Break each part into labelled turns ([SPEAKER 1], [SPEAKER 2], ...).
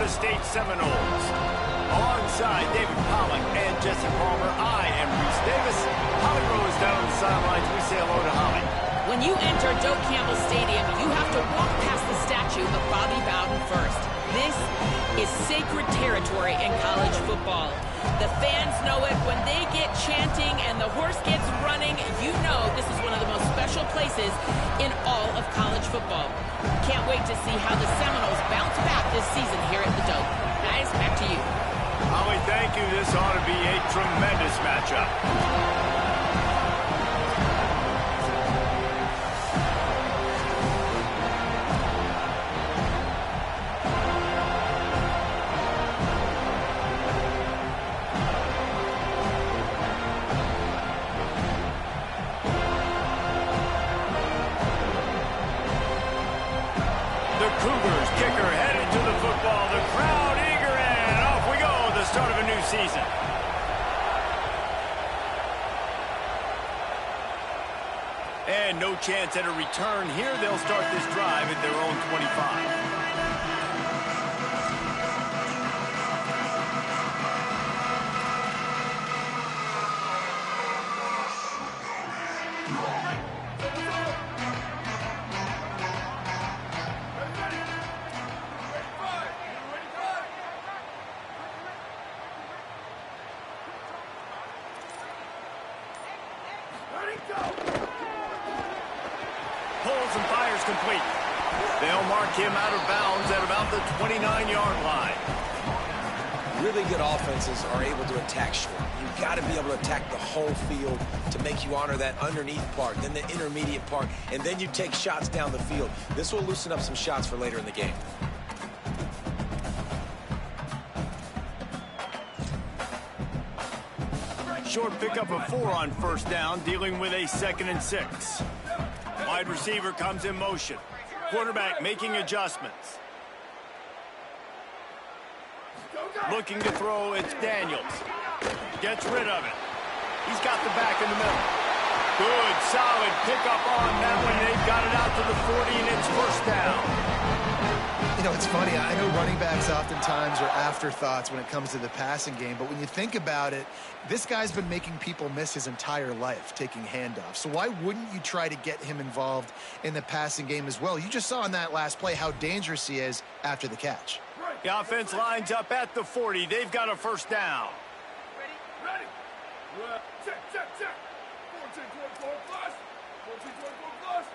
[SPEAKER 1] Florida State Seminoles. Alongside David Pollack and Jesse Palmer, I am Reese Davis. Holly Rose down on the sidelines. We say hello to Holly.
[SPEAKER 2] When you enter Doak Campbell Stadium, you have to walk past the statue of Bobby Bowden first. This is sacred territory in college football. The fans know it. When they get chanting and the horse gets running, you know this is one of the most special places in all of college football. Can't wait to see how the Seminoles bounce back this season here at the Doak. Guys, back to you.
[SPEAKER 1] Holly, thank you. This ought to be a tremendous matchup. The Cougars kicker headed to the football. The crowd eager, and off we go. The start of a new season. And no chance at a return here. They'll start this drive at their own 25. Pulls and fires complete. They'll mark him out of bounds at about the 29-yard line.
[SPEAKER 3] Really good offenses are able to attack short. You've got to be able to attack the whole field to make you honor that underneath part, then the intermediate part, and then you take shots down the field. This will loosen up some shots for later in the game.
[SPEAKER 1] Short pickup of 4 on first down, dealing with a 2nd and 6. Wide receiver comes in motion. Quarterback making adjustments. Looking to throw, it's Daniels. Gets rid of it. He's got the back in the middle. Good, solid pickup on that one. They've got it out to the 40, and it's first down.
[SPEAKER 4] You know, it's funny. I know running backs oftentimes are afterthoughts when it comes to the passing game, but when you think about it, this guy's been making people miss his entire life taking handoffs. So why wouldn't you try to get him involved in the passing game as well? You just saw in that last play how dangerous he is after the catch.
[SPEAKER 1] The offense lines up at the 40. They've got a first down.
[SPEAKER 5] Ready? Check. 14-24 plus. 14-24 plus.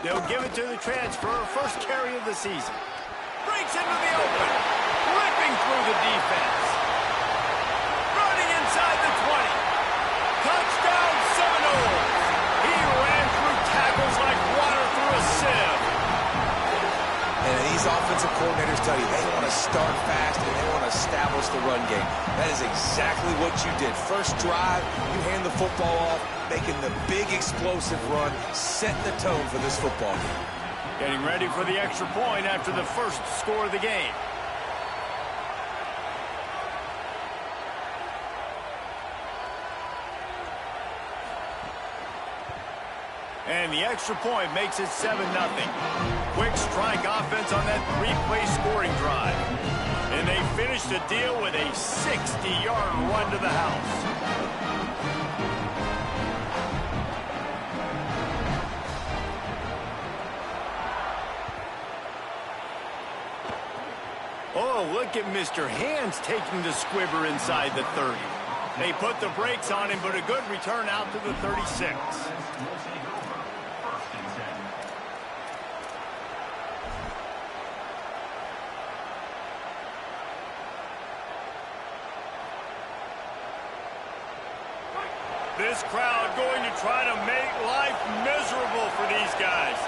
[SPEAKER 1] They'll give it to the transfer, first carry of the season. Breaks into the open, ripping through the defense. Running inside the 20. Touchdown Seminoles. He ran through tackles like water through a sieve.
[SPEAKER 3] And these offensive coordinators tell you they want to start fast and they want to establish the run game. That is exactly what you did. First drive, you hand the football off, making the big explosive run, setting the tone for this football game.
[SPEAKER 1] Getting ready for the extra point after the first score of the game. And the extra point makes it 7-0. Quick strike offense on that 3-play scoring drive. And they finish the deal with a 60-yard run to the house. Oh, look at Mr. Hands taking the squibber inside the 30. They put the brakes on him, but a good return out to the 36. This crowd going to try to make life miserable for these guys.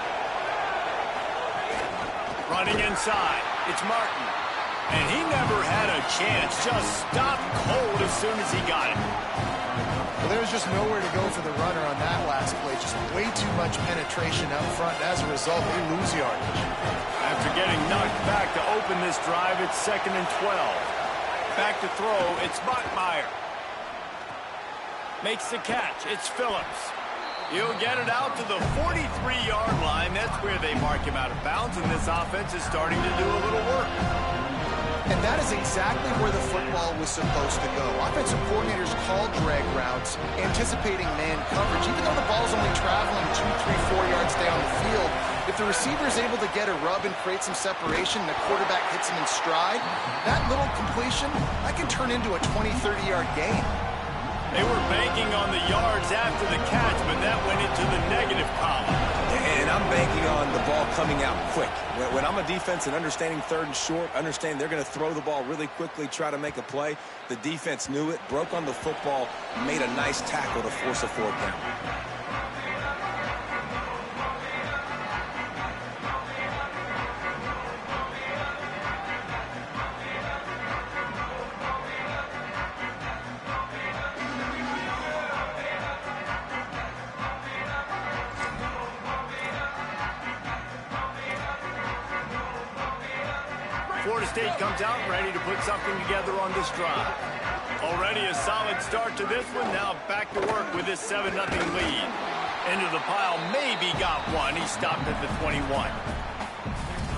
[SPEAKER 1] Running inside, it's Martin. And he never had a chance, just stopped cold as soon as he got it.
[SPEAKER 4] Well, there was just nowhere to go for the runner on that last play. Just way too much penetration out front. And as a result, they lose yardage.
[SPEAKER 1] After getting knocked back to open this drive, it's 2nd and 12. Back to throw, it's Bachmeier. Makes the catch, it's Phillips. He'll get it out to the 43-yard line. That's where they mark him out of bounds, and this offense is starting to do a little work.
[SPEAKER 4] And that is exactly where the football was supposed to go. Offensive coordinators called drag routes, anticipating man coverage. Even though the ball's only traveling 2, 3, 4 yards down the field, if the receiver is able to get a rub and create some separation and the quarterback hits him in stride, that little completion, that can turn into a 20, 30-yard gain.
[SPEAKER 1] They were banking on the yards after the catch, but that went into the negative column.
[SPEAKER 3] And I'm banking on the ball coming out quick. When I'm a defense and understanding 3rd and short, understand they're going to throw the ball really quickly, try to make a play. The defense knew it, broke on the football, made a nice tackle to force a 4th down.
[SPEAKER 1] Florida State comes out ready to put something together on this drive. Already a solid start to this one. Now back to work with this 7-0 lead. Into the pile, maybe got one. He stopped at the 21.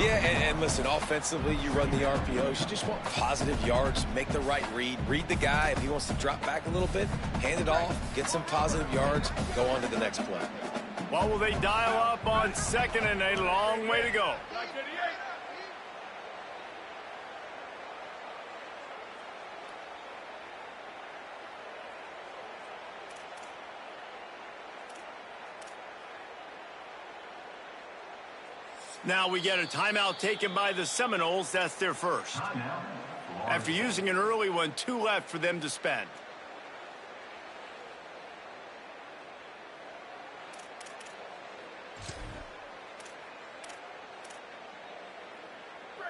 [SPEAKER 3] Yeah, and listen, offensively, you run the RPOs. You just want positive yards, make the right read the guy. If he wants to drop back a little bit, hand it off, get some positive yards, go on to the next play.
[SPEAKER 1] Well, will they dial up on 2nd and a long way to go? Now we get a timeout taken by the Seminoles. That's their first. After using an early one, 2 left for them to spend.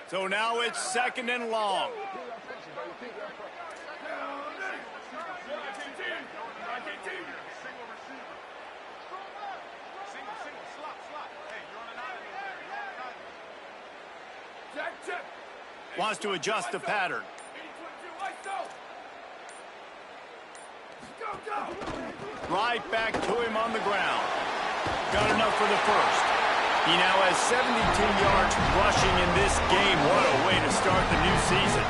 [SPEAKER 1] So now it's 2nd and long. Wants to adjust the pattern. Right back to him on the ground. Got enough for the first. He now has 72 yards rushing in this game. What a way to start the new season.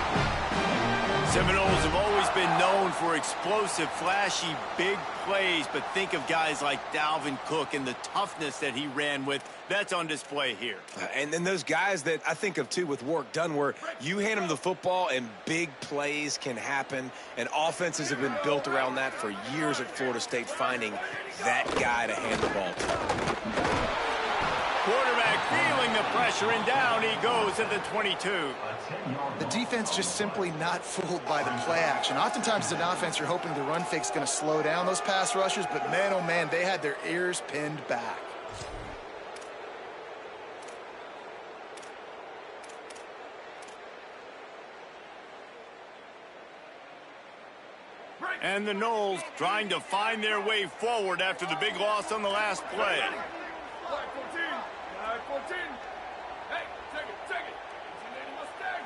[SPEAKER 1] Seminoles have always been known for explosive, flashy, big plays, but think of guys like Dalvin Cook and the toughness that he ran with. That's on display here.
[SPEAKER 3] And then those guys that I think of, too, with Warrick Dunn, where you hand them the football and big plays can happen, and offenses have been built around that for years at Florida State, finding that guy to hand the ball to.
[SPEAKER 1] Quarterback feeling the pressure, and down he goes at the 22.
[SPEAKER 4] The defense just simply not fooled by the play action. Oftentimes as an offense, you're hoping the run fake's going to slow down those pass rushers, but man, oh man, they had their ears pinned back.
[SPEAKER 1] And the Noles trying to find their way forward after the big loss on the last play.
[SPEAKER 5] 14. Hey, take it. Mustang.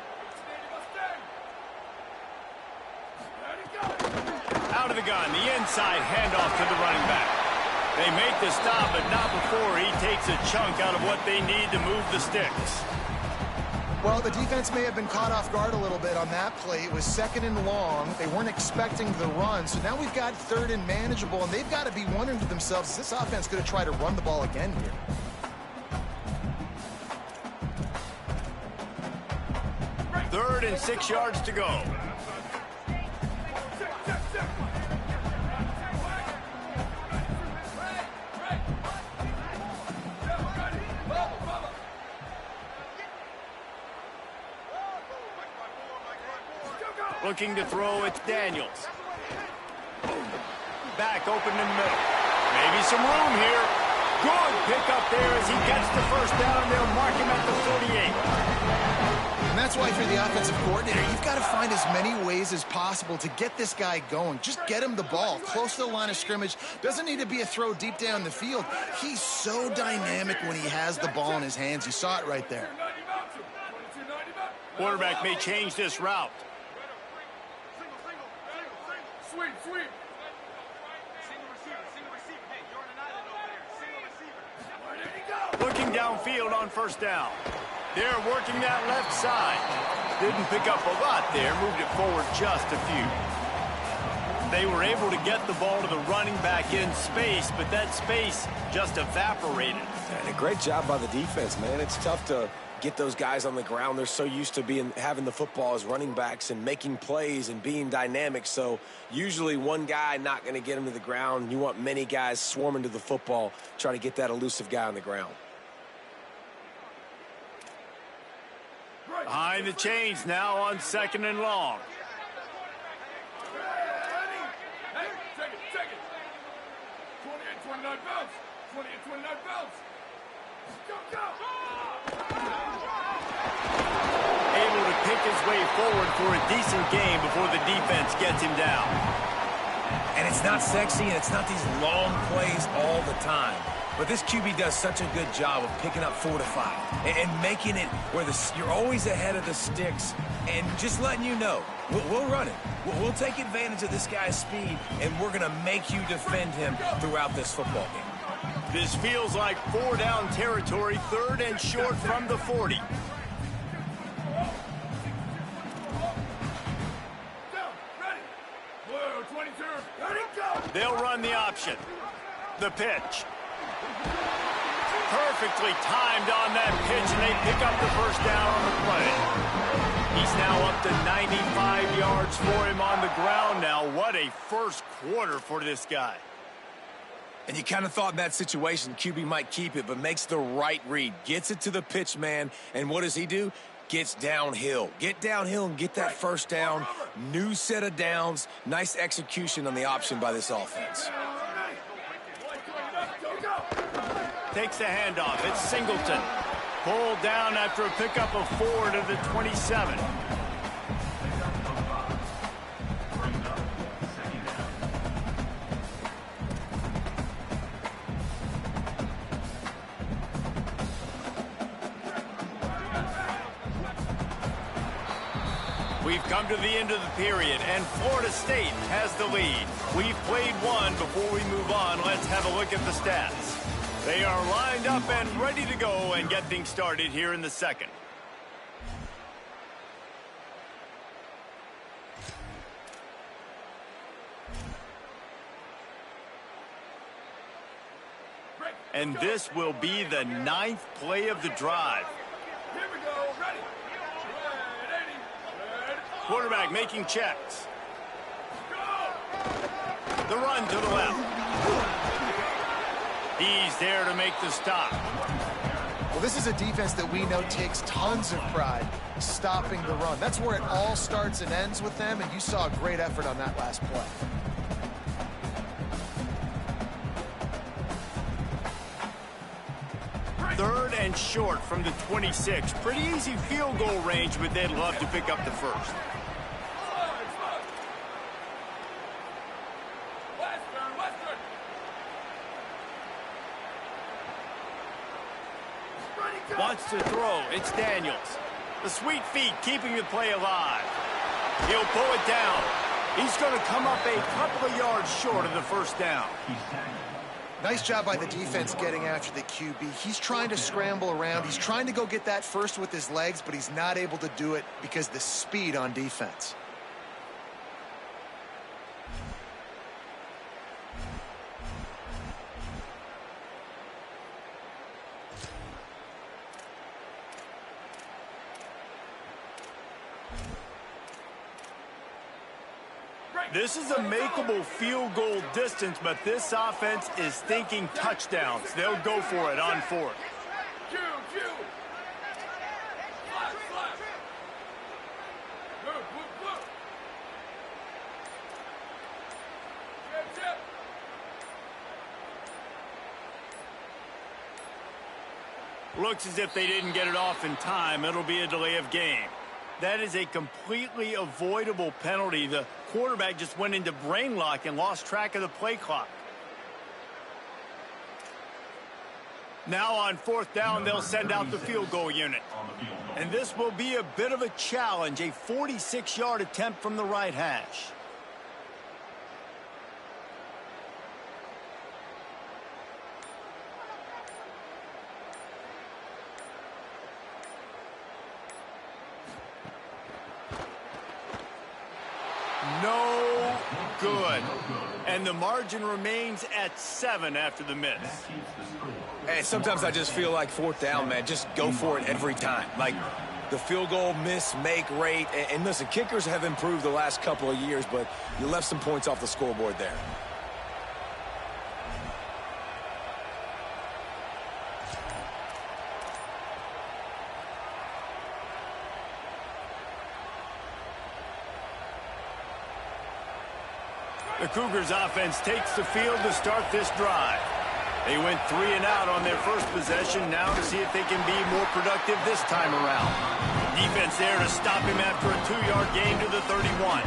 [SPEAKER 1] Out of the gun, the inside handoff to the running back. They make the stop, but not before he takes a chunk out of what they need to move the sticks.
[SPEAKER 4] Well, the defense may have been caught off guard a little bit on that play. It was 2nd and long. They weren't expecting the run. So now we've got 3rd and manageable, and they've got to be wondering to themselves, is this offense going to try to run the ball again here?
[SPEAKER 1] Third and 6 yards to go. Looking to throw, it's Daniels. Back open in the middle. Maybe some room here. Good pick up there as he gets the first down. They'll mark him at the 38.
[SPEAKER 4] And that's That's why if you're the offensive coordinator, you've got to find as many ways as possible to get this guy going. Just get him the ball close to the line of scrimmage. Doesn't need to be a throw deep down the field. He's so dynamic when he has the ball in his hands. You saw it right there.
[SPEAKER 1] Quarterback may change this route.
[SPEAKER 5] Sweep, sweep.
[SPEAKER 1] Looking downfield on first down. They're working that left side. Didn't pick up a lot there. Moved it forward just a few. They were able to get the ball to the running back in space, but that space just evaporated.
[SPEAKER 3] And a great job by the defense, man. It's tough to get those guys on the ground. They're so used to having the football as running backs and making plays and being dynamic. So usually one guy not going to get him to the ground. You want many guys swarming to the football, trying to get that elusive guy on the ground.
[SPEAKER 1] Behind the chains now on 2nd and long.
[SPEAKER 5] Hey, take it. 28-29 bounce. 28-29 bounce. Go.
[SPEAKER 1] Able to pick his way forward for a decent gain before the defense gets him down.
[SPEAKER 3] And it's not sexy, and it's not these long plays all the time. But this QB does such a good job of picking up 4 to 5 and making it where you're always ahead of the sticks and just letting you know, we'll run it. We'll take advantage of this guy's speed, and we're going to make you defend him throughout this football game.
[SPEAKER 1] This feels like 4 down territory, 3rd and short from the 40.
[SPEAKER 5] Down, ready. Blue, 22. Ready, go.
[SPEAKER 1] They'll run the option. The pitch. Perfectly timed on that pitch, and they pick up the first down on the play. He's now up to 95 yards for him on the ground now. What a first quarter for this guy.
[SPEAKER 3] And you kind of thought in that situation QB might keep it, but makes the right read. Gets it to the pitch man, and what does he do? Gets downhill. Get downhill and get that first down. New set of downs. Nice execution on the option by this offense.
[SPEAKER 1] Takes the handoff. It's Singleton. Pulled down after a pickup of 4 to the 27. We've come to the end of the period, and Florida State has the lead. We've played one. Before we move on, let's have a look at the stats. They are lined up and ready to go and get things started here in the second. And this will be the 9th play of the drive.
[SPEAKER 5] Here we go. Ready. Ready.
[SPEAKER 1] Quarterback making checks.
[SPEAKER 5] Go.
[SPEAKER 1] The run to the left. He's there to make the stop.
[SPEAKER 4] Well, this is a defense that we know takes tons of pride stopping the run. That's where it all starts and ends with them, and you saw a great effort on that last play.
[SPEAKER 1] Third and short from the 26. Pretty easy field goal range, but they'd love to pick up the first.
[SPEAKER 5] Western.
[SPEAKER 1] Wants to throw. It's Daniels. The sweet feet keeping the play alive. He'll pull it down. He's going to come up a couple of yards short of the first down.
[SPEAKER 4] Nice job by the defense getting after the QB. He's trying to scramble around. He's trying to go get that first with his legs, but he's not able to do it because of the speed on defense.
[SPEAKER 1] This is a makeable field goal distance, but this offense is thinking touchdowns. They'll go for it on 4th.
[SPEAKER 5] Q. Flash. Move. Chip.
[SPEAKER 1] Looks as if they didn't get it off in time. It'll be a delay of game. That is a completely avoidable penalty. The quarterback just went into brain lock and lost track of the play clock. Now on 4th down, they'll send out the field goal unit. And this will be a bit of a challenge, a 46-yard attempt from the right hash. No good. And the margin remains at 7 after the miss.
[SPEAKER 3] Hey, sometimes I just feel like 4th down, man. Just go for it every time. Like the field goal miss-make rate. And listen, kickers have improved the last couple of years, but you left some points off the scoreboard there.
[SPEAKER 1] The Cougars offense takes the field to start this drive. They went 3 and out on their first possession, now to see if they can be more productive this time around. Defense there to stop him after a 2-yard gain to the 31.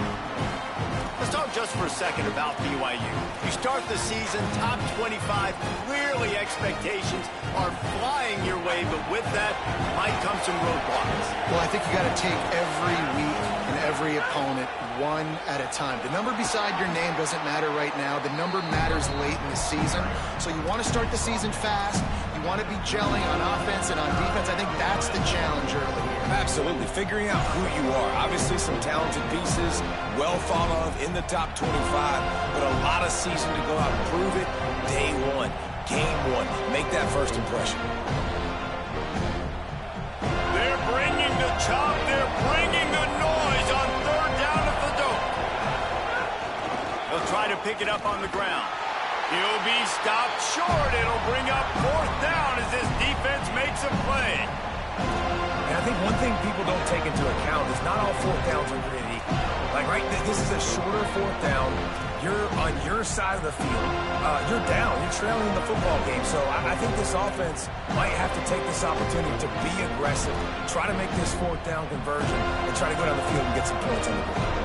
[SPEAKER 1] Let's talk just for a second about BYU. You start the season top 25, clearly expectations are flying your way, but with that might come some roadblocks.
[SPEAKER 4] Well, I think you got to take every week and every opponent one at a time. The number beside your name doesn't matter right now. The number matters late in the season. So you want to start the season fast. You want to be gelling on offense and on defense. I think that's the challenge early here.
[SPEAKER 3] Absolutely. Figuring out who you are. Obviously some talented pieces, well thought of in the top 25, but a lot of season to go out and prove it. Day one, game one. Make that first impression.
[SPEAKER 1] They're bringing the chop. They're bringing the noise on 3rd down at the Doak. They'll try to pick it up on the ground. He'll be stopped short. It'll bring up 4th down as this defense makes a play.
[SPEAKER 3] And I think one thing people don't take into account is not all 4th downs are created equal. Like, right, this is a shorter 4th down. You're on your side of the field. You're down. You're trailing in the football game. So I think this offense might have to take this opportunity to be aggressive, try to make this 4th down conversion, and try to go down the field and get some points on the board.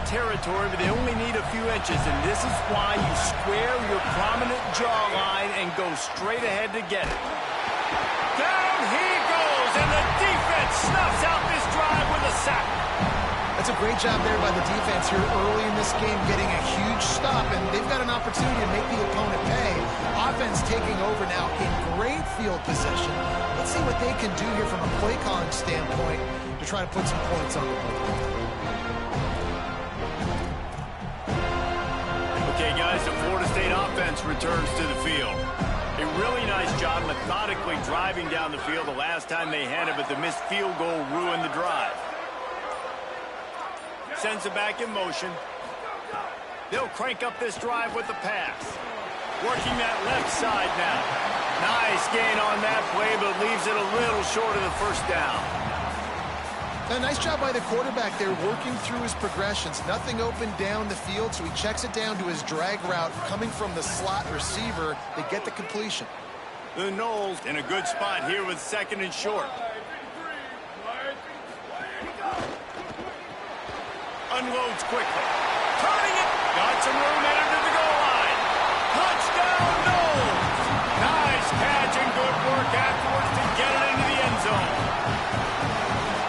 [SPEAKER 1] Territory, but they only need a few inches, and this is why you square your prominent jawline and go straight ahead to get it. Down he goes, and the defense snuffs out this drive with a sack.
[SPEAKER 4] That's a great job there by the defense here early in this game, getting a huge stop, and they've got an opportunity to make the opponent pay. Offense taking over now in great field position. Let's see what they can do here from a play calling standpoint to try to put some points on the board.
[SPEAKER 1] Okay, guys, the Florida State offense returns to the field. A really nice job methodically driving down the field the last time they had it, but the missed field goal ruined the drive. Sends it back in motion. They'll crank up this drive with the pass. Working that left side now. Nice gain on that play, but leaves it a little short of the first down.
[SPEAKER 4] A nice job by the quarterback there, working through his progressions. Nothing open down the field, so he checks it down to his drag route. Coming from the slot receiver, they get the completion.
[SPEAKER 1] The Noles in a good spot here with 2nd and short. Unloads quickly. Turning it. Got some room headed to the goal line. Touchdown, Noles. Nice catch and good work afterwards to get it into the end zone.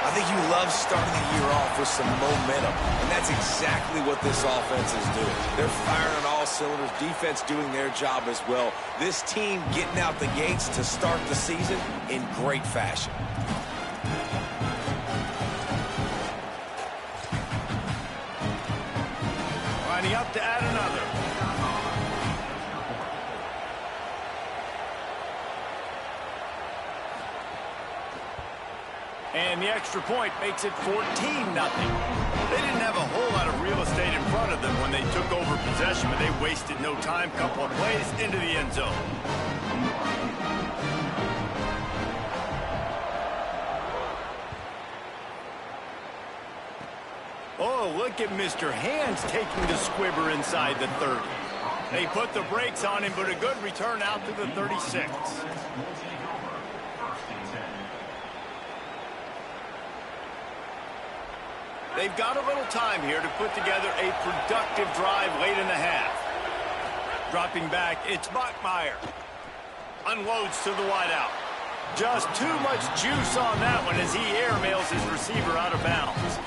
[SPEAKER 3] I think you love starting the year off with some momentum, and that's exactly what this offense is doing. They're firing on all cylinders, defense doing their job as well. This team getting out the gates to start the season in great fashion.
[SPEAKER 1] Lining up to add another. And the extra point makes it 14-0. They didn't have a whole lot of real estate in front of them when they took over possession, but they wasted no time. Couple of plays into the end zone. Oh, look at Mr. Hands taking the squibber inside the 30. They put the brakes on him, but a good return out to the 36. They've got a little time here to put together a productive drive late in the half. Dropping back, it's Bachmeier. Unloads to the wideout. Just too much juice on that one as he airmails his receiver out of bounds.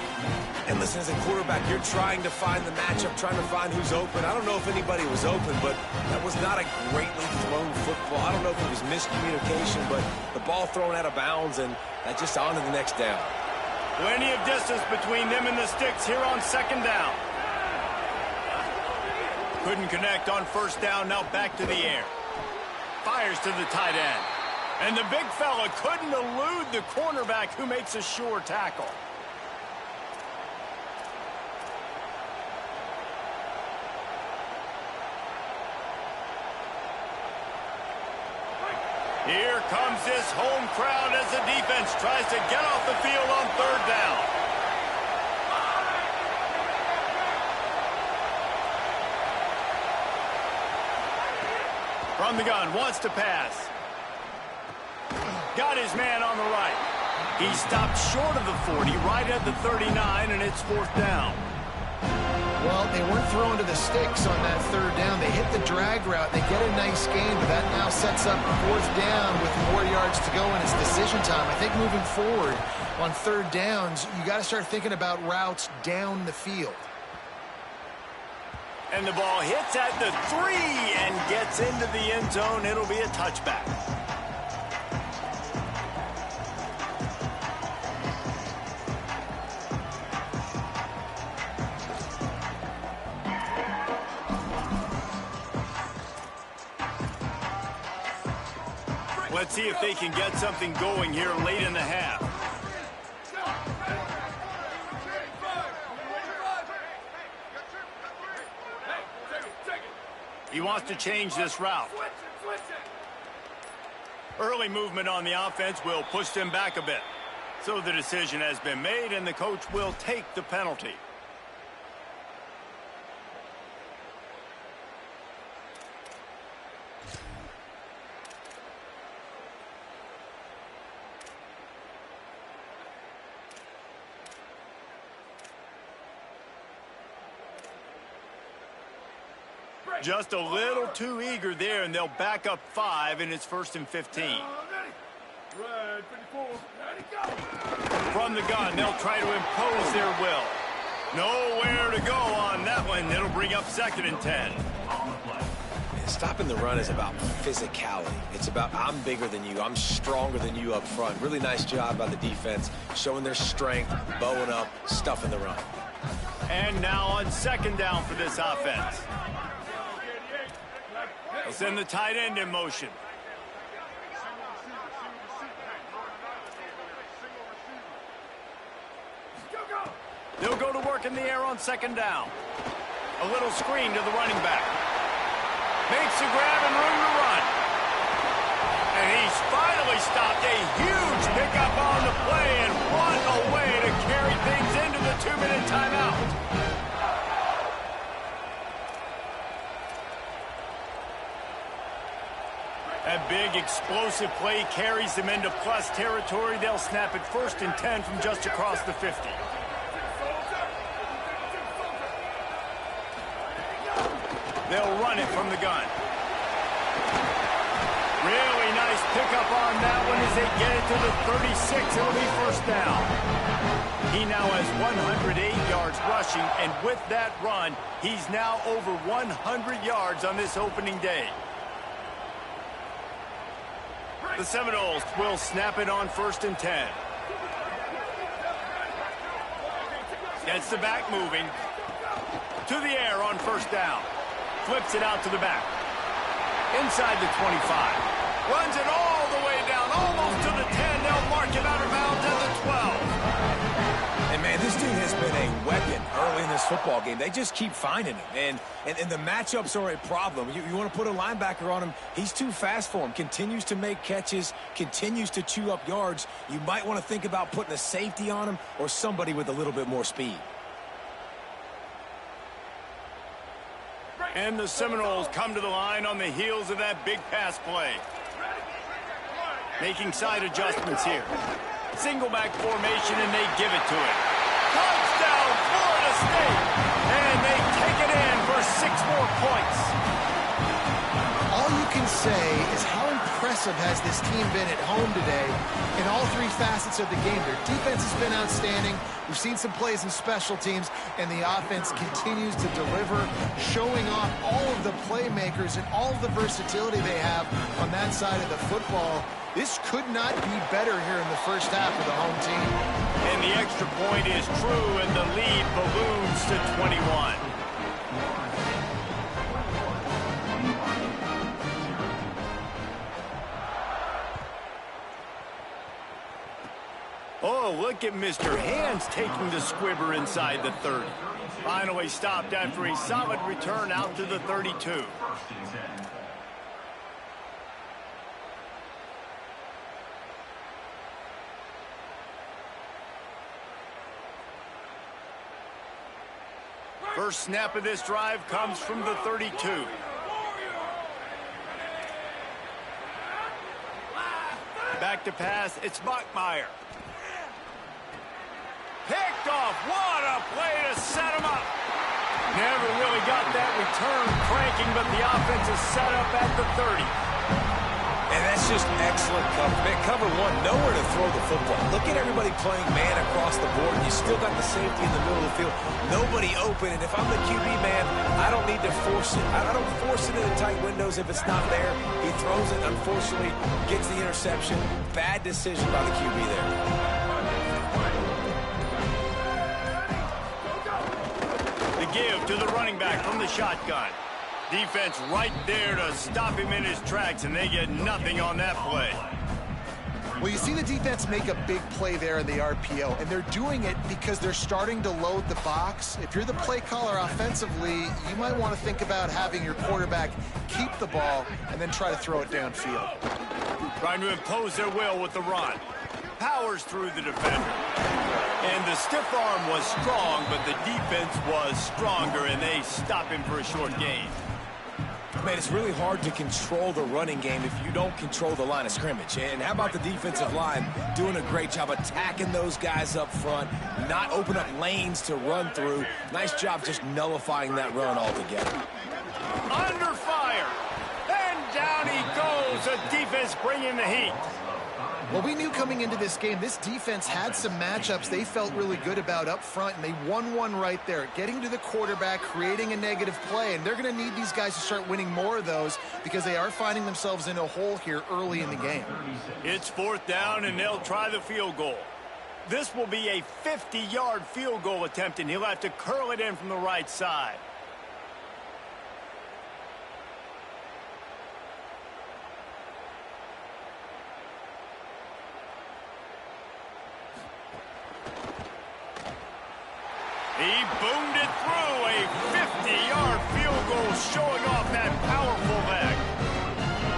[SPEAKER 3] And listen, as a quarterback, you're trying to find the matchup, trying to find who's open. I don't know if anybody was open, but that was not a greatly thrown football. I don't know if it was miscommunication, but the ball thrown out of bounds, and that just on to the next down.
[SPEAKER 1] Plenty of distance between them and the sticks here on second down. Couldn't connect on first down, now back to the air. Fires to the tight end. And the big fella couldn't elude the cornerback who makes a sure tackle. Here comes this home crowd as the defense tries to get off the field on third down. From the gun, wants to pass. Got his man on the right. He stopped short of the 40, right at the 39, and it's fourth down.
[SPEAKER 4] Well, they weren't throwing to the sticks on that third down. They hit the drag route. They get a nice gain, but that now sets up fourth down with more yards to go, and it's decision time. I think moving forward on third downs, you got to start thinking about routes down the field.
[SPEAKER 1] And the ball hits at the 3 and gets into the end zone. It'll be a touchback. Let's see if they can get something going here late in the half. He wants to change this route. Early movement on the offense will push them back a bit. So the decision has been made, and the coach will take the penalty. Just a little too eager there, and they'll back up 5, and it's 1st and 15. From the gun, they'll try to impose their will. Nowhere to go on that one. It'll bring up 2nd and 10.
[SPEAKER 3] Stopping the run is about physicality. It's about I'm bigger than you. I'm stronger than you up front. Really nice job by the defense, showing their strength, bowing up, stuffing the run.
[SPEAKER 1] And now on 2nd down for this offense. They'll send the tight end in motion. They'll go to work in the air on 2nd down. A little screen to the running back. Makes a grab and room to run. And he's finally stopped. A huge pickup on the play, and what a way to carry things into the 2-minute timeout. That big explosive play carries them into plus territory. They'll snap it 1st and 10 from just across the 50. They'll run it from the gun. Really nice pickup on that one as they get it to the 36. It'll be 1st down. He now has 108 yards rushing, and with that run, he's now over 100 yards on this opening day. The Seminoles will snap it on 1st and 10. Gets the back moving. To the air on 1st down. Flips it out to the back. Inside the 25. Runs it all the way down, almost to the 10. They'll mark him out of bounds at the 12.
[SPEAKER 3] And, man, this dude has been a weapon early in this football game. They just keep finding him. And the matchups are a problem. You want to put a linebacker on him, he's too fast for him. Continues to make catches, continues to chew up yards. You might want to think about putting a safety on him or somebody with a little bit more speed.
[SPEAKER 1] And the Seminoles come to the line on the heels of that big pass play. Making side adjustments here. Single back formation, and they give it to it. Touchdown, Florida State! And they take it in for 6 more points.
[SPEAKER 4] All you can say is how impressive has this team been at home today in all 3 facets of the game. Their defense has been outstanding. We've seen some plays in special teams, and the offense continues to deliver, showing off all of the playmakers and all of the versatility they have on that side of the football. This could not be better here in the first half for the home team.
[SPEAKER 1] And the extra point is true, and the lead balloons to 21. Oh, look at Mr. Hands taking the squibber inside the 30. Finally stopped after a solid return out to the 32. First snap of this drive comes from the 32. Back to pass, it's Bachmeier. Picked off, what a play to set him up. Never really got that return cranking, but the offense is set up at the 30.
[SPEAKER 3] And that's just excellent cover. Man, cover 1, nowhere to throw the football. Look at everybody playing man across the board. You still got the safety in the middle of the field. Nobody open, and if I'm the QB man, I don't need to force it. I don't force it in the tight windows if it's not there. He throws it, unfortunately, gets the interception. Bad decision by the QB there.
[SPEAKER 1] The give to the running back from the shotgun. Defense right there to stop him in his tracks, and they get nothing on that play.
[SPEAKER 4] Well, you see the defense make a big play there in the RPO, and they're doing it because they're starting to load the box. If you're the play caller offensively, you might want to think about having your quarterback keep the ball and then try to throw it downfield.
[SPEAKER 1] Trying to impose their will with the run. Powers through the defender. And the stiff arm was strong, but the defense was stronger, and they stop him for a short gain.
[SPEAKER 3] Man, it's really hard to control the running game if you don't control the line of scrimmage. And how about the defensive line doing a great job attacking those guys up front, not open up lanes to run through. Nice job just nullifying that run altogether.
[SPEAKER 1] Under fire. And down he goes. The defense bringing the heat.
[SPEAKER 4] Well, we knew coming into this game, this defense had some matchups they felt really good about up front, and they won one right there, getting to the quarterback, creating a negative play, and they're going to need these guys to start winning more of those because they are finding themselves in a hole here early in the game.
[SPEAKER 1] It's 4th down, and they'll try the field goal. This will be a 50-yard field goal attempt, and he'll have to curl it in from the right side. He boomed it through, a 50-yard field goal showing off that powerful leg.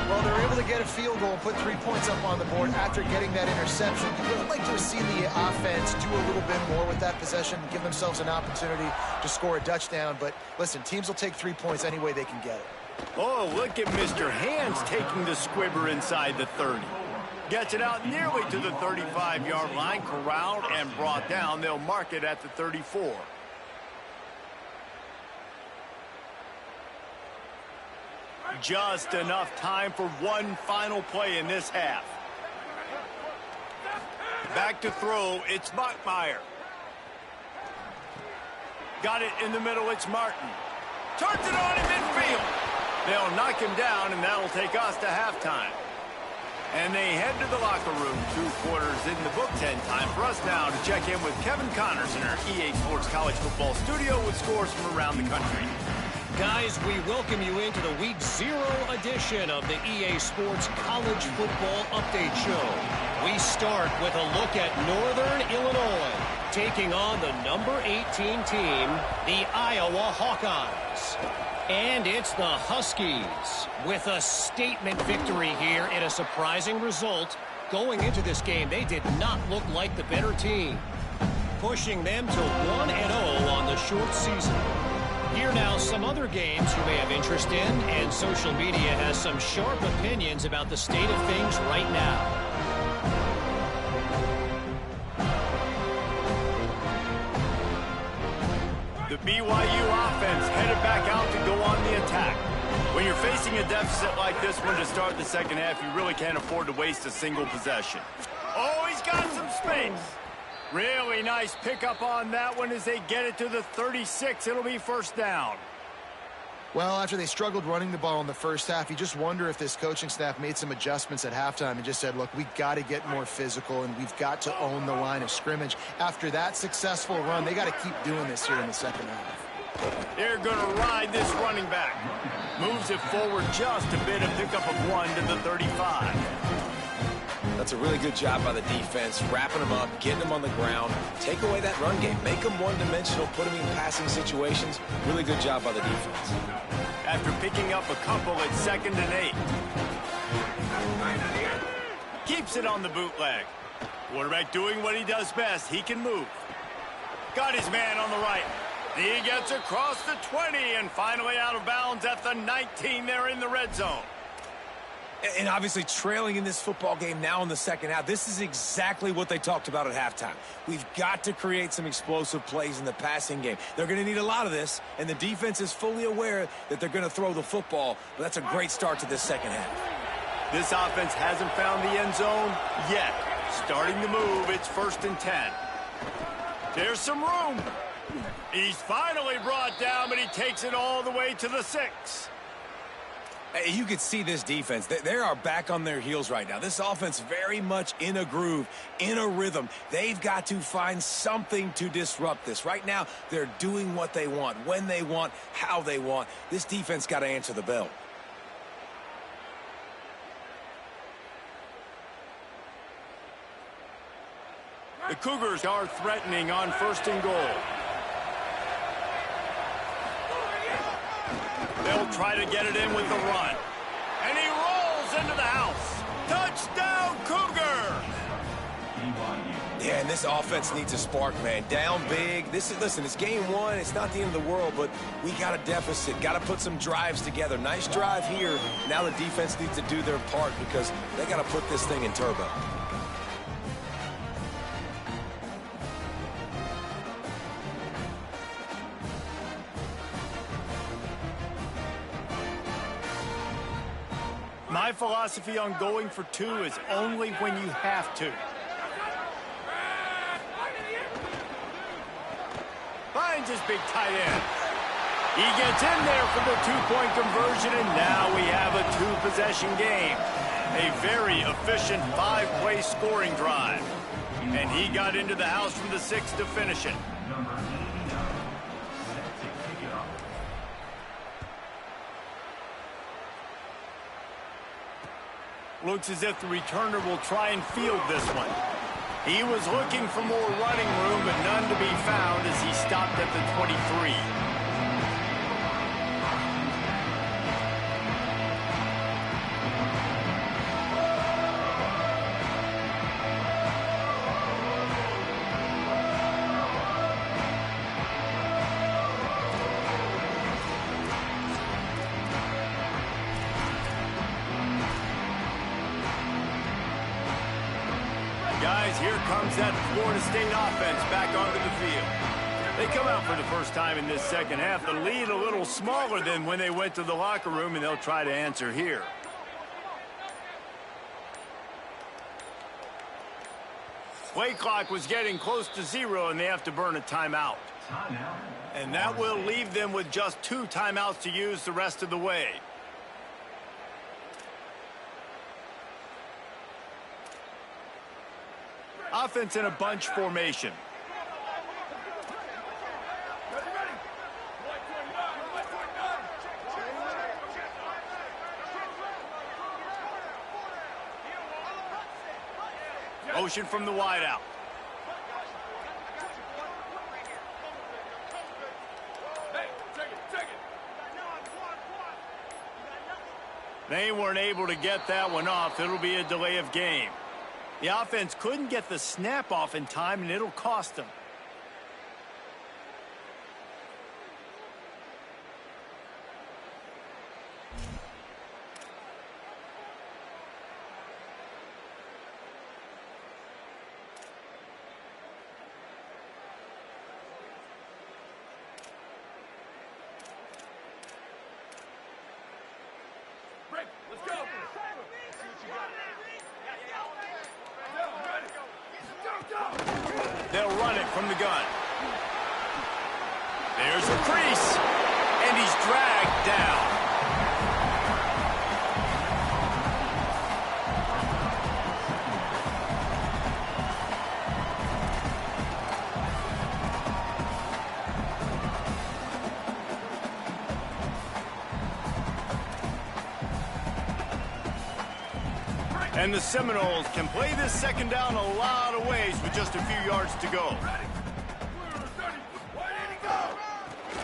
[SPEAKER 4] Well, they're able to get a field goal and put 3 points up on the board after getting that interception. You would like to have seen the offense do a little bit more with that possession, give themselves an opportunity to score a touchdown. But listen, teams will take 3 points any way they can get it.
[SPEAKER 1] Oh, look at Mr. Hands taking the squibber inside the 30. Gets it out nearly to the 35-yard line, corralled and brought down. They'll mark it at the 34. Just enough time for one final play in this half. Back to throw, it's Bachmeier. Got it in the middle, it's Martin. Turns it on in midfield. They'll knock him down, and that'll take us to halftime. And they head to the locker room. 2 quarters in the book. 10 time for us now to check in with Kevin Connors in our EA Sports College Football studio with scores from around the country.
[SPEAKER 6] Guys, we welcome you into the Week 0 edition of the EA Sports College Football Update Show. We start with a look at Northern Illinois, taking on the number 18 team, the Iowa Hawkeyes. And it's the Huskies with a statement victory here in a surprising result. Going into this game, they did not look like the better team, pushing them to 1-0 on the short season. Here now, some other games you may have interest in, and social media has some sharp opinions about the state of things right now.
[SPEAKER 1] The BYU offense headed back out to go on the attack. When you're facing a deficit like this one to start the second half, you really can't afford to waste a single possession. Oh, he's got some space. Really nice pickup on that one as they get it to the 36. It'll be first down.
[SPEAKER 4] Well, after they struggled running the ball in the first half, you just wonder if this coaching staff made some adjustments at halftime and just said, look, we've got to get more physical and we've got to own the line of scrimmage. After that successful run, they got to keep doing this here in the second half.
[SPEAKER 1] They're going to ride this running back. Moves it forward just a bit, a pickup of 1 to the 35.
[SPEAKER 3] That's a really good job by the defense, wrapping them up, getting them on the ground, take away that run game, make them one-dimensional, put them in passing situations. Really good job by the defense.
[SPEAKER 1] After picking up a couple at 2nd and 8. Keeps it on the bootleg. Quarterback doing what he does best. He can move. Got his man on the right. He gets across the 20 and finally out of bounds at the 19 there in the red zone.
[SPEAKER 3] And obviously trailing in this football game now in the second half, this is exactly what they talked about at halftime. We've got to create some explosive plays in the passing game. They're going to need a lot of this, and the defense is fully aware that they're going to throw the football, but that's a great start to this second half.
[SPEAKER 1] This offense hasn't found the end zone yet. Starting to move, it's 1st and 10. There's some room. He's finally brought down, but he takes it all the way to the 6.
[SPEAKER 3] You could see this defense. They are back on their heels right now. This offense very much in a groove, in a rhythm. They've got to find something to disrupt this. Right now, they're doing what they want, when they want, how they want. This defense got to answer the bell.
[SPEAKER 1] The Cougars are threatening on 1st and goal. They'll try to get it in with the run. And he rolls into the house. Touchdown, Cougar!
[SPEAKER 3] Yeah, and this offense needs a spark, man. Down big. Listen, it's game 1. It's not the end of the world, but we got a deficit. Got to put some drives together. Nice drive here. Now the defense needs to do their part because they got to put this thing in turbo.
[SPEAKER 1] My philosophy on going for 2 is only when you have to. Finds his big tight end. He gets in there for the 2-point conversion, and now we have a 2-possession game. A very efficient 5-play scoring drive. And he got into the house from the 6 to finish it. Looks as if the returner will try and field this one. He was looking for more running room, but none to be found as he stopped at the 23. Guys, here comes that Florida State offense back onto the field. They come out for the first time in this second half. The lead a little smaller than when they went to the locker room, and they'll try to answer here. Play clock was getting close to 0, and they have to burn a timeout. And that will leave them with just 2 timeouts to use the rest of the way. Offense in a bunch formation. Motion from the wide out. They weren't able to get that one off. It'll be a delay of game. The offense couldn't get the snap off in time, and it'll cost them. They'll run it from the gun. There's a crease, and he's dragged down. And the Seminoles can play this second down a lot of ways with just a few yards to go.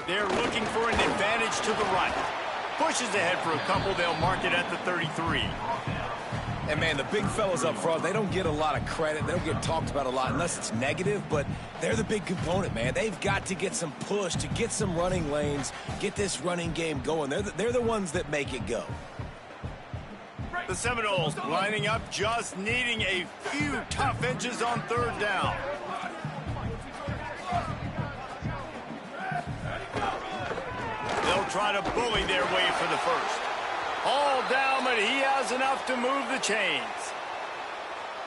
[SPEAKER 1] They're looking for an advantage to the right. Pushes ahead for a couple. They'll mark it at the 33.
[SPEAKER 3] And, man, the big fellas up front, they don't get a lot of credit. They don't get talked about a lot unless it's negative, but they're the big component, man. They've got to get some push, to get some running lanes, get this running game going. They're the ones that make it go.
[SPEAKER 1] The Seminoles lining up, just needing a few tough inches on third down. They'll try to bully their way for the first. All down, but he has enough to move the chains.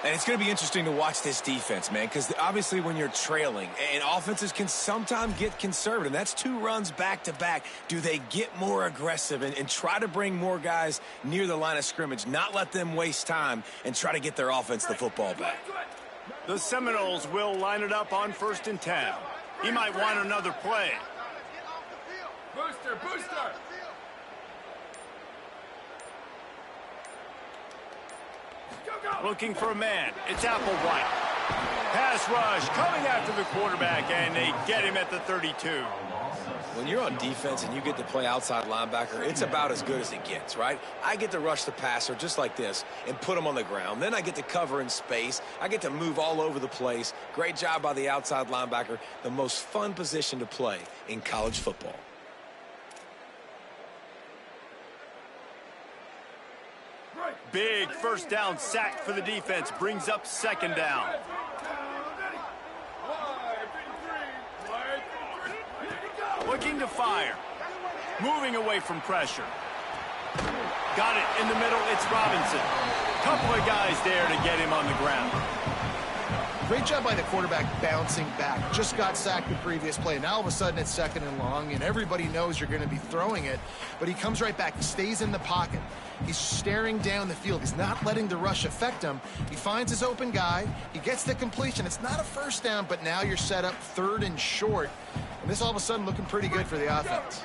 [SPEAKER 3] And it's going to be interesting to watch this defense, man, because obviously when you're trailing, and offenses can sometimes get conservative. That's 2 runs back-to-back. Do they get more aggressive and try to bring more guys near the line of scrimmage, not let them waste time, and try to get their offense the football back?
[SPEAKER 1] The Seminoles will line it up on 1st and 10. He might want another play.
[SPEAKER 5] Booster, booster!
[SPEAKER 1] Looking for a man. It's Applewhite. Pass rush coming after the quarterback, and they get him at the 32.
[SPEAKER 3] When you're on defense and you get to play outside linebacker, it's about as good as it gets, right? I get to rush the passer just like this and put him on the ground. Then I get to cover in space. I get to move all over the place. Great job by the outside linebacker. The most fun position to play in college football.
[SPEAKER 1] Big first down sack for the defense. Brings up 2nd down. Looking to fire. Moving away from pressure. Got it in the middle. It's Robinson. Couple of guys there to get him on the ground.
[SPEAKER 4] Great job by the quarterback bouncing back. Just got sacked the previous play. Now all of a sudden it's 2nd and long, and everybody knows you're going to be throwing it. But he comes right back. He stays in the pocket. He's staring down the field. He's not letting the rush affect him. He finds his open guy. He gets the completion. It's not a first down, but now you're set up 3rd and short. And this all of a sudden looking pretty good for the offense.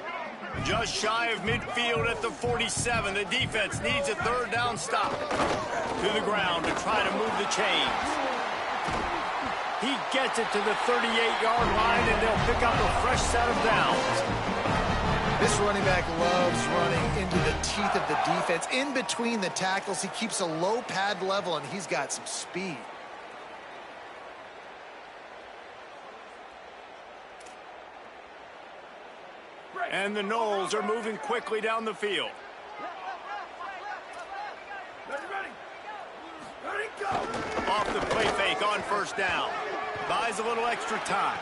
[SPEAKER 1] Just shy of midfield at the 47. The defense needs a 3rd down stop. To the ground to try to move the chains. He gets it to the 38-yard line, and they'll pick up a fresh set of downs.
[SPEAKER 4] This running back loves running into the teeth of the defense. In between the tackles, he keeps a low pad level, and he's got some speed.
[SPEAKER 1] And the Noles are moving quickly down the field.
[SPEAKER 5] Ready, go!
[SPEAKER 1] Off the play fake on 1st down. Buys a little extra time.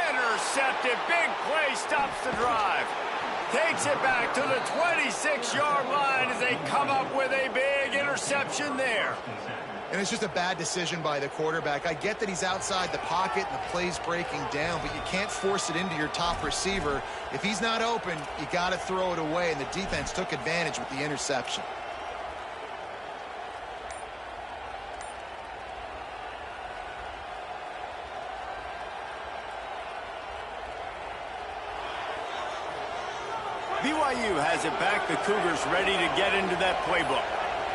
[SPEAKER 1] Intercepted. Big play stops the drive. Takes it back to the 26-yard line as they come up with a big interception there.
[SPEAKER 4] And it's just a bad decision by the quarterback. I get that he's outside the pocket and the play's breaking down, but you can't force it into your top receiver. If he's not open, you got to throw it away, and the defense took advantage with the interception.
[SPEAKER 1] BYU has it back. The Cougars ready to get into that playbook.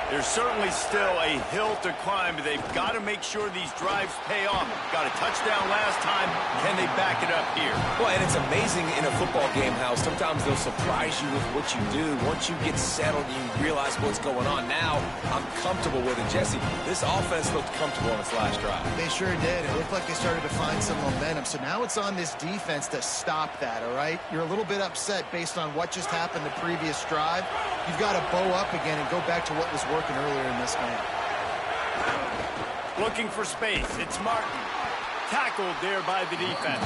[SPEAKER 1] There's certainly still a hill to climb, but they've got to make sure these drives pay off. Got a touchdown last time. Can they back it up here?
[SPEAKER 3] Well, and it's amazing in a football game how sometimes they'll surprise you with what you do. Once you get settled, you realize what's going on. Now, I'm comfortable with it. Jesse, this offense looked comfortable on its last drive.
[SPEAKER 4] They sure did. It looked like they started to find some momentum. So now it's on this defense to stop that, all right? You're a little bit upset based on what just happened the previous drive. You've got to bow up again and go back to what was working earlier in this game.
[SPEAKER 1] Looking for space. It's Martin. Tackled there by the defense.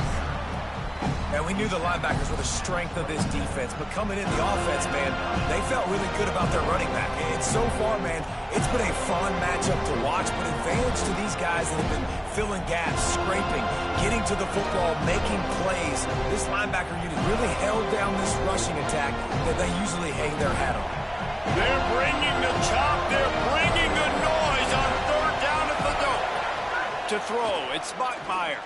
[SPEAKER 3] And we knew the linebackers were the strength of this defense, but coming in the offense, man, they felt really good about their running back. And so far, man, it's been a fun matchup to watch, but advantage to these guys that have been filling gaps, scraping, getting to the football, making plays. This linebacker unit really held down this rushing attack that they usually hang their hat on.
[SPEAKER 1] They're bringing the chop. They're bringing the noise on third down at the dope. To throw, it's Bachmeier.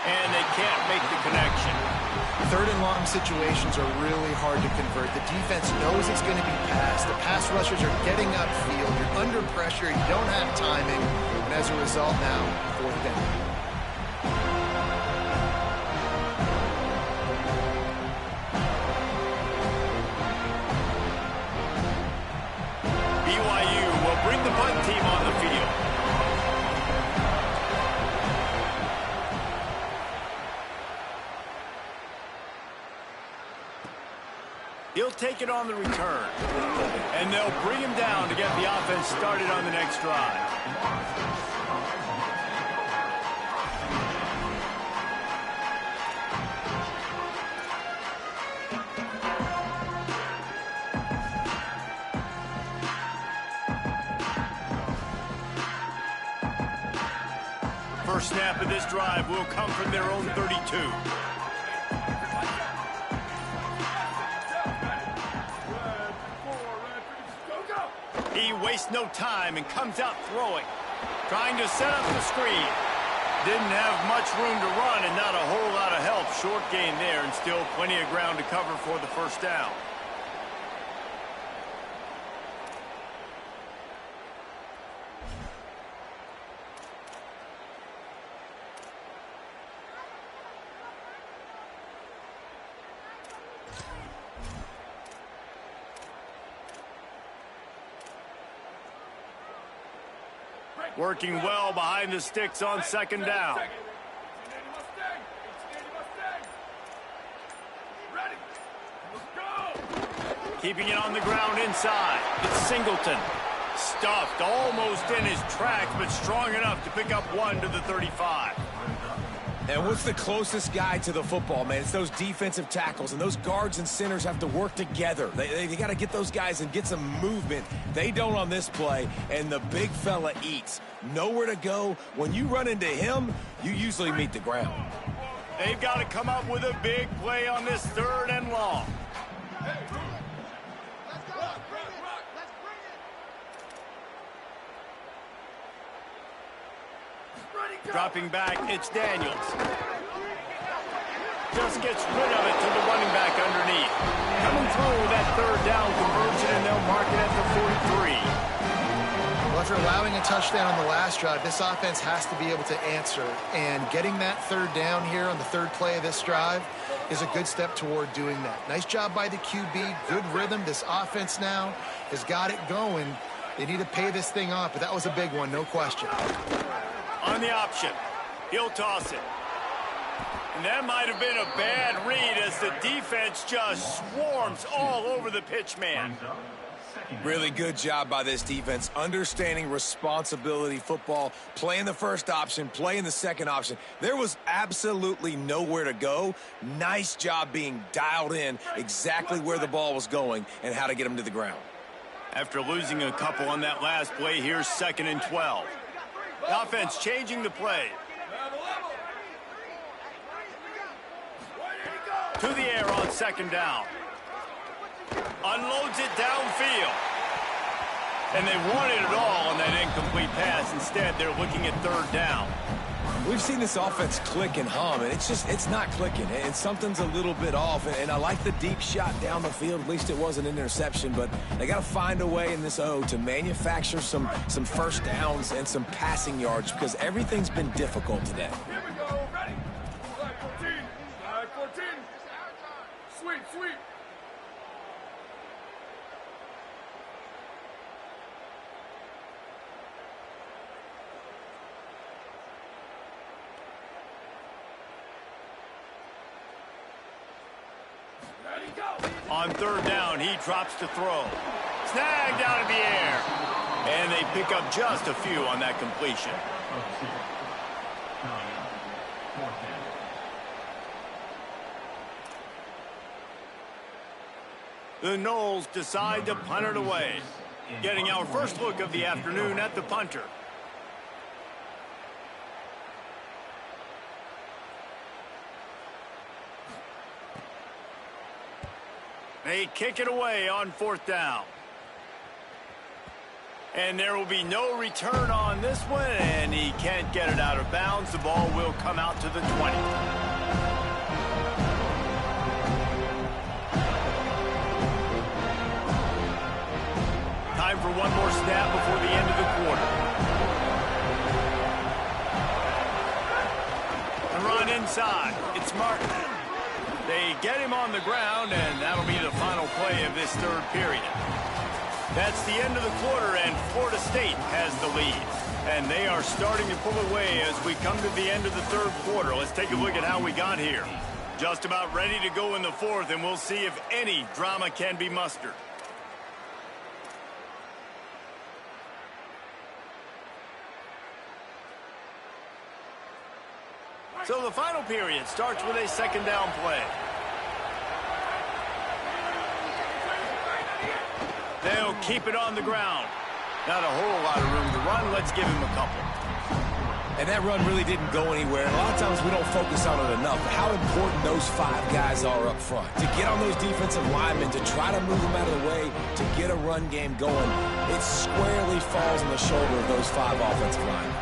[SPEAKER 1] And they can't make the connection.
[SPEAKER 4] Third and long situations are really hard to convert. The defense knows it's going to be passed. The pass rushers are getting upfield. You're under pressure. You don't have timing. And as a result now, fourth down.
[SPEAKER 1] BYU will bring the punt team on the field. He'll take it on the return. And they'll bring him down to get the offense started on the next drive. First snap of this drive will come from their own 32. He wastes no time and comes out throwing. Trying to set up the screen. Didn't have much room to run and not a whole lot of help. Short gain there and still plenty of ground to cover for the first down. Working well behind the sticks on second down. Keeping it on the ground inside. It's Singleton. Stuffed almost in his tracks, but strong enough to pick up one to the 35.
[SPEAKER 3] And what's the closest guy to the football, man? It's those defensive tackles, and those guards and centers have to work together. They got to get those guys and get some movement. They don't on this play, and the big fella eats. Nowhere to go. When you run into him, you usually meet the ground.
[SPEAKER 1] They've got to come up with a big play on this third and long. Dropping back, it's Daniels. Just gets rid of it to the running back underneath. Coming through with that third down conversion, and they'll mark it at the 43.
[SPEAKER 4] Well, after allowing a touchdown on the last drive, this offense has to be able to answer. And getting that third down here on the third play of this drive is a good step toward doing that. Nice job by the QB, good rhythm. This offense now has got it going. They need to pay this thing off, but that was a big one, no question.
[SPEAKER 1] On the option, he'll toss it. And that might have been a bad read as the defense just swarms all over the pitch man.
[SPEAKER 3] Really good job by this defense, understanding responsibility football, playing the first option, playing the second option. There was absolutely nowhere to go. Nice job being dialed in exactly where the ball was going and how to get him to the ground.
[SPEAKER 1] After losing a couple on that last play, here's 2nd and 12. The offense changing the play. To the air on second down. Unloads it downfield. And they wanted it all on that incomplete pass. Instead, they're looking at third down.
[SPEAKER 3] We've seen this offense click and hum, and it's not clicking, and something's a little bit off. And I like the deep shot down the field. At least it wasn't an interception, but they got to find a way in this O to manufacture some first downs and some passing yards because everything's been difficult today.
[SPEAKER 5] Here we go. Ready? Flag 14. Flag 14. Sweep, sweep.
[SPEAKER 1] On third down, he drops to throw. Snagged out of the air. And they pick up just a few on that completion. The Noles decide to punt it away. Getting our first look of the afternoon at the punter. They kick it away on 4th down. And there will be no return on this one, and he can't get it out of bounds. The ball will come out to the 20. Time for one more snap before the end of the quarter. And run inside. It's Martin. They get him on the ground, and that'll be the final play of this third period. That's the end of the quarter, and Florida State has the lead. And they are starting to pull away as we come to the end of the third quarter. Let's take a look at how we got here. Just about ready to go in the fourth, and we'll see if any drama can be mustered. So the final period starts with a second down play. They'll keep it on the ground. Not a whole lot of room to run. Let's give him a couple.
[SPEAKER 3] And that run really didn't go anywhere. A lot of times we don't focus on it enough. How important those 5 guys are up front. To get on those defensive linemen, to try to move them out of the way, to get a run game going, it squarely falls on the shoulder of those 5 offensive linemen.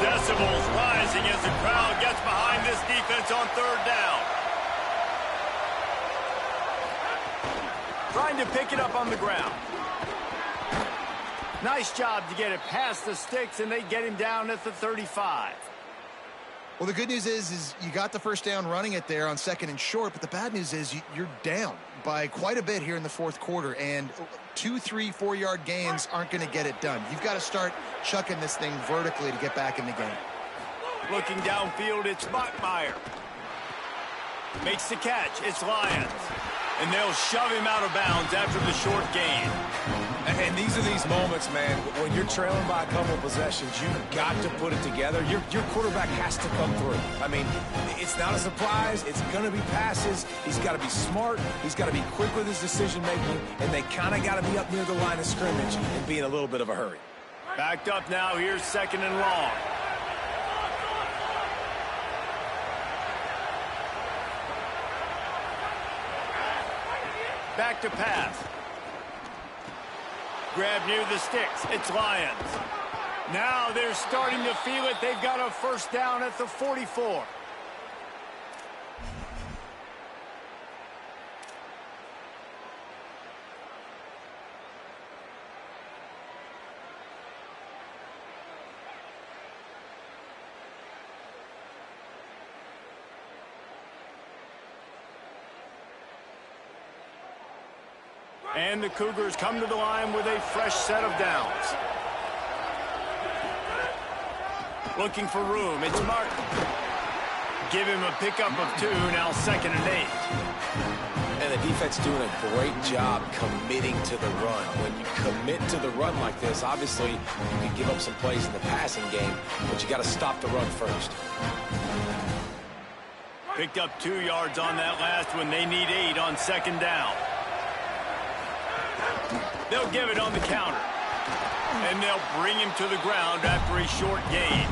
[SPEAKER 1] Decibels rising as the crowd gets behind this defense on third down. Trying to pick it up on the ground. Nice job to get it past the sticks, and they get him down at the 35.
[SPEAKER 4] Well, the good news is you got the first down running it there on 2nd and short, but the bad news is you're down by quite a bit here in the fourth quarter, and 2, 3, 4-yard gains aren't going to get it done. You've got to start chucking this thing vertically to get back in the game.
[SPEAKER 1] Looking downfield, it's Bachmeier. Makes the catch. It's Lyons. And they'll shove him out of bounds after the short gain.
[SPEAKER 3] And these are these moments, man, when you're trailing by a couple of possessions, you've got to put it together. Your quarterback has to come through. I mean, it's not a surprise. It's going to be passes. He's got to be smart. He's got to be quick with his decision-making, and they kind of got to be up near the line of scrimmage and be in a little bit of a hurry.
[SPEAKER 1] Backed up now. Here's 2nd and long. Back to pass. Grab near the sticks. It's Lyons. Now they're starting to feel it. They've got a first down at the 44. And the Cougars come to the line with a fresh set of downs. Looking for room. It's Martin. Give him a pickup of 2. Now 2nd and 8.
[SPEAKER 3] And the defense doing a great job committing to the run. When you commit to the run like this, obviously you can give up some plays in the passing game, but you got to stop the run first.
[SPEAKER 1] Picked up 2 yards on that last one. They need 8 on 2nd down. They'll give it on the counter. And they'll bring him to the ground after a short gain.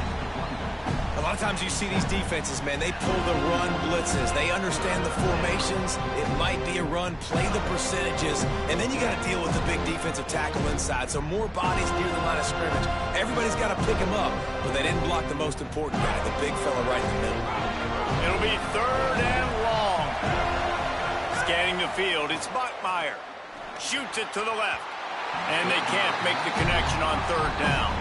[SPEAKER 3] A lot of times you see these defenses, man, they pull the run blitzes. They understand the formations. It might be a run, play the percentages, and then you got to deal with the big defensive tackle inside. So more bodies near the line of scrimmage. Everybody's got to pick him up, but they didn't block the most important guy, the big fella right in the middle.
[SPEAKER 1] It'll be 3rd and long. Scanning the field, it's Bachmeier. Shoots it to the left. And they can't make the connection on 3rd down.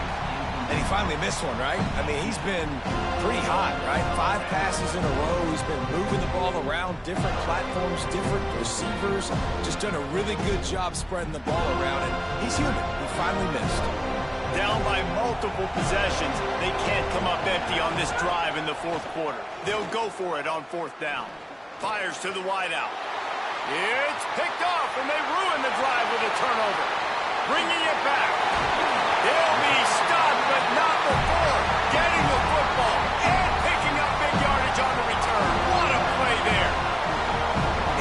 [SPEAKER 3] And he finally missed one, right? I mean, he's been pretty hot, right? 5 passes in a row. He's been moving the ball around different platforms, different receivers. Just done a really good job spreading the ball around. And he's human. He finally missed.
[SPEAKER 1] Down by multiple possessions. They can't come up empty on this drive in the fourth quarter. They'll go for it on 4th down. Fires to the wideout. It's picked off, and they ruin the drive with a turnover. Bringing it back. They'll be stopped, but not before getting the football and picking up big yardage on the return. What a play there.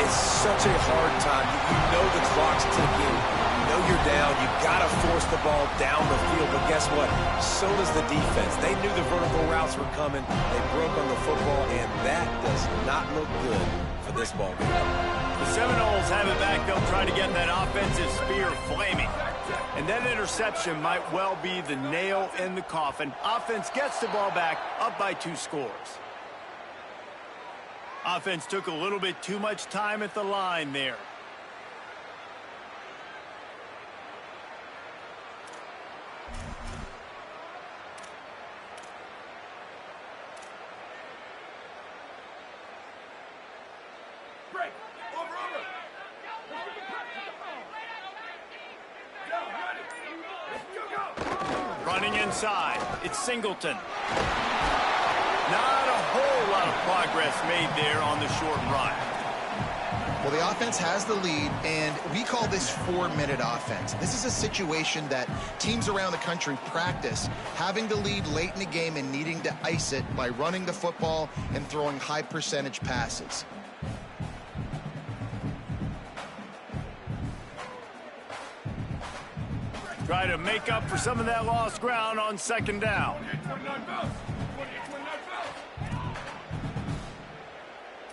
[SPEAKER 3] It's such such a hard time. You know the clock's ticking. You know you're down. You got to force the ball down the field. But guess what? So does the defense. They knew the vertical routes were coming. They broke on the football, and that does not look good for this ball game.
[SPEAKER 1] The Seminoles have it back. They'll try to get that offensive spear flaming. And that interception might well be the nail in the coffin. Offense gets the ball back, up by 2 scores. Offense took a little bit too much time at the line there.
[SPEAKER 5] Break. Over. Go, ready. Go.
[SPEAKER 1] Running inside, it's Singleton. Not a whole lot of progress made there on the short run.
[SPEAKER 4] Well, the offense has the lead, and we call this 4-minute offense. This is a situation that teams around the country practice, having the lead late in the game and needing to ice it by running the football and throwing high-percentage passes.
[SPEAKER 1] Try to make up for some of that lost ground on second down.
[SPEAKER 5] 28-29 bells. 28-29 bells.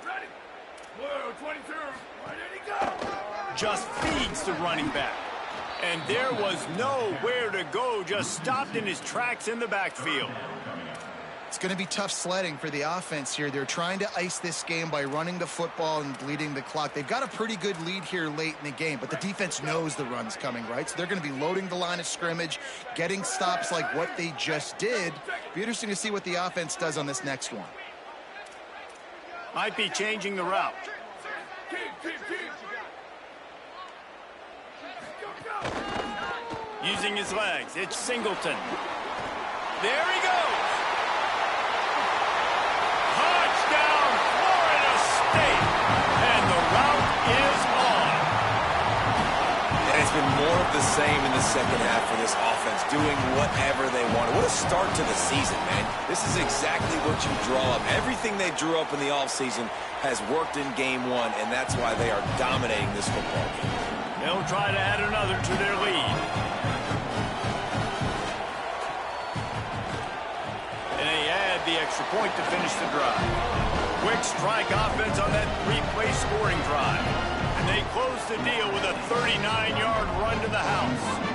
[SPEAKER 5] Ready. Blue, 22. Where did he go?
[SPEAKER 1] Just feeds the running back. And there was nowhere to go, just stopped in his tracks in the backfield.
[SPEAKER 4] It's going to be tough sledding for the offense here. They're trying to ice this game by running the football and bleeding the clock. They've got a pretty good lead here late in the game, but the defense knows the run's coming, right? So they're going to be loading the line of scrimmage, getting stops like what they just did. Be interesting to see what the offense does on this next one.
[SPEAKER 1] Might be changing the route.
[SPEAKER 5] Keep. Go.
[SPEAKER 1] Using his legs, it's Singleton. There he goes. Touchdown, Florida State. And the route is on.
[SPEAKER 3] And it's been more of the same in the second half for this offense, doing whatever they wanted. What a start to the season, man. This is exactly what you draw up. Everything they drew up in the offseason has worked in game 1, and that's why they are dominating this football game.
[SPEAKER 1] They'll try to add another to their lead. And they add the extra point to finish the drive. Quick strike offense on that 3-play scoring drive. And they close the deal with a 39-yard run to the house.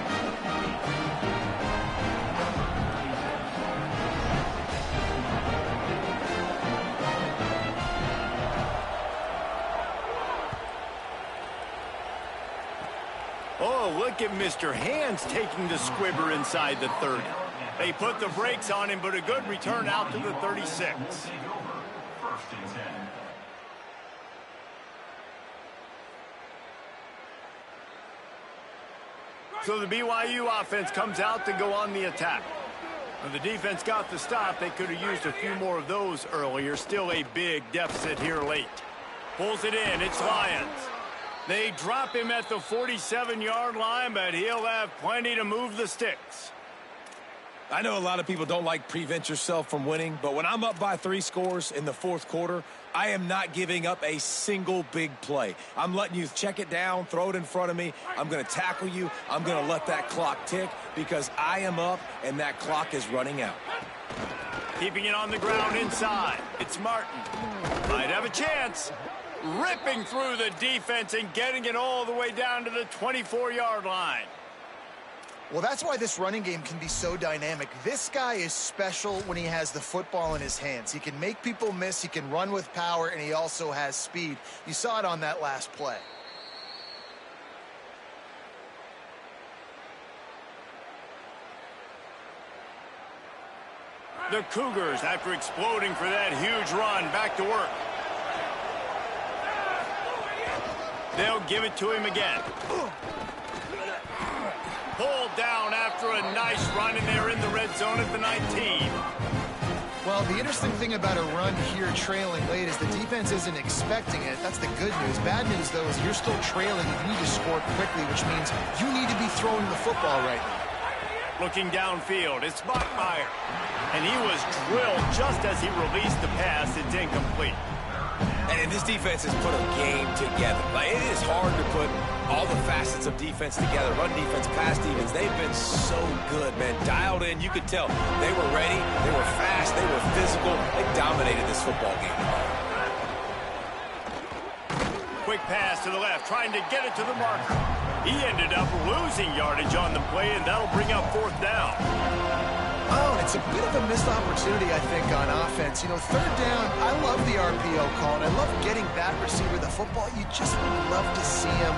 [SPEAKER 1] Oh, look at Mr. Hands taking the squibber inside the 30. They put the brakes on him, but a good return out to the 36. So the BYU offense comes out to go on the attack. When the defense got the stop, they could have used a few more of those earlier. Still a big deficit here late. Pulls it in, it's Lyons. They drop him at the 47-yard line, but he'll have plenty to move the sticks.
[SPEAKER 3] I know a lot of people don't like prevent yourself from winning, but when I'm up by 3 scores in the fourth quarter, I am not giving up a single big play. I'm letting you check it down, throw it in front of me. I'm going to tackle you. I'm going to let that clock tick because I am up and that clock is running out.
[SPEAKER 1] Keeping it on the ground inside. It's Martin. Might have a chance. Ripping through the defense and getting it all the way down to the 24-yard line.
[SPEAKER 4] Well, that's why this running game can be so dynamic. This guy is special when he has the football in his hands. He can make people miss, he can run with power, and he also has speed. You saw it on that last play.
[SPEAKER 1] The Cougars, after exploding for that huge run, back to work. They'll give it to him again. Pulled down after a nice run, and they're in the red zone at the 19.
[SPEAKER 4] Well, the interesting thing about a run here trailing late is the defense isn't expecting it. That's the good news. Bad news, though, is you're still trailing. You need to score quickly, which means you need to be throwing the football right now.
[SPEAKER 1] Looking downfield, it's Bachmeier. And he was drilled just as he released the pass. It's incomplete.
[SPEAKER 3] And this defense has put a game together. Like, it is hard to put all the facets of defense together. Run defense, pass defense. They've been so good, man. Dialed in. You could tell they were ready. They were fast. They were physical. They dominated this football game.
[SPEAKER 1] Quick pass to the left, trying to get it to the marker. He ended up losing yardage on the play, and that'll bring up 4th down.
[SPEAKER 4] Oh, it's a bit of a missed opportunity, I think, on offense. You know, 3rd down, I love the RPO call, and I love getting that receiver the football. You just would love to see him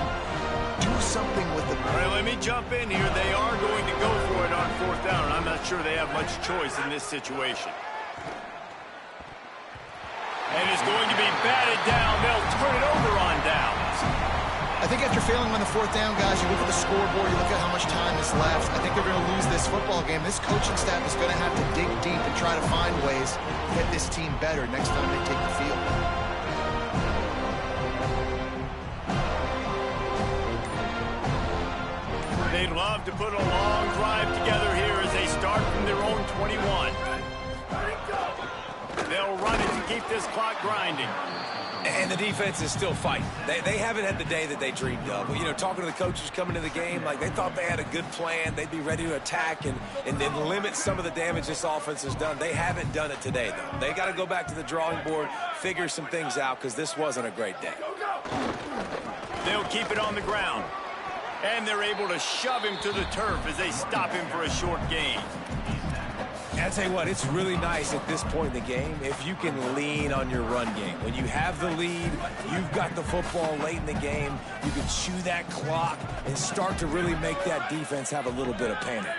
[SPEAKER 4] do something with it.
[SPEAKER 1] All right, let me jump in here. They are going to go for it on 4th down, and I'm not sure they have much choice in this situation. And it's going to be batted down. They'll turn it over on downs.
[SPEAKER 4] I think after failing on the 4th down, guys, you look at the scoreboard, you look at how much time is left. I think they're going to lose this football game. This coaching staff is going to have to dig deep and try to find ways to get this team better next time they take the field.
[SPEAKER 1] They'd love to put a long drive together here as they start from their own 21. They'll run it to keep this clock grinding.
[SPEAKER 3] And the defense is still fighting. They haven't had the day that they dreamed of. You know, talking to the coaches coming to the game, like they thought they had a good plan. They'd be ready to attack and then limit some of the damage this offense has done. They haven't done it today, though. They got to go back to the drawing board, figure some things out, because this wasn't a great day.
[SPEAKER 1] They'll keep it on the ground. And they're able to shove him to the turf as they stop him for a short gain.
[SPEAKER 3] I'll tell you what, it's really nice at this point in the game if you can lean on your run game. When you have the lead, you've got the football late in the game, you can chew that clock and start to really make that defense have a little bit of panic.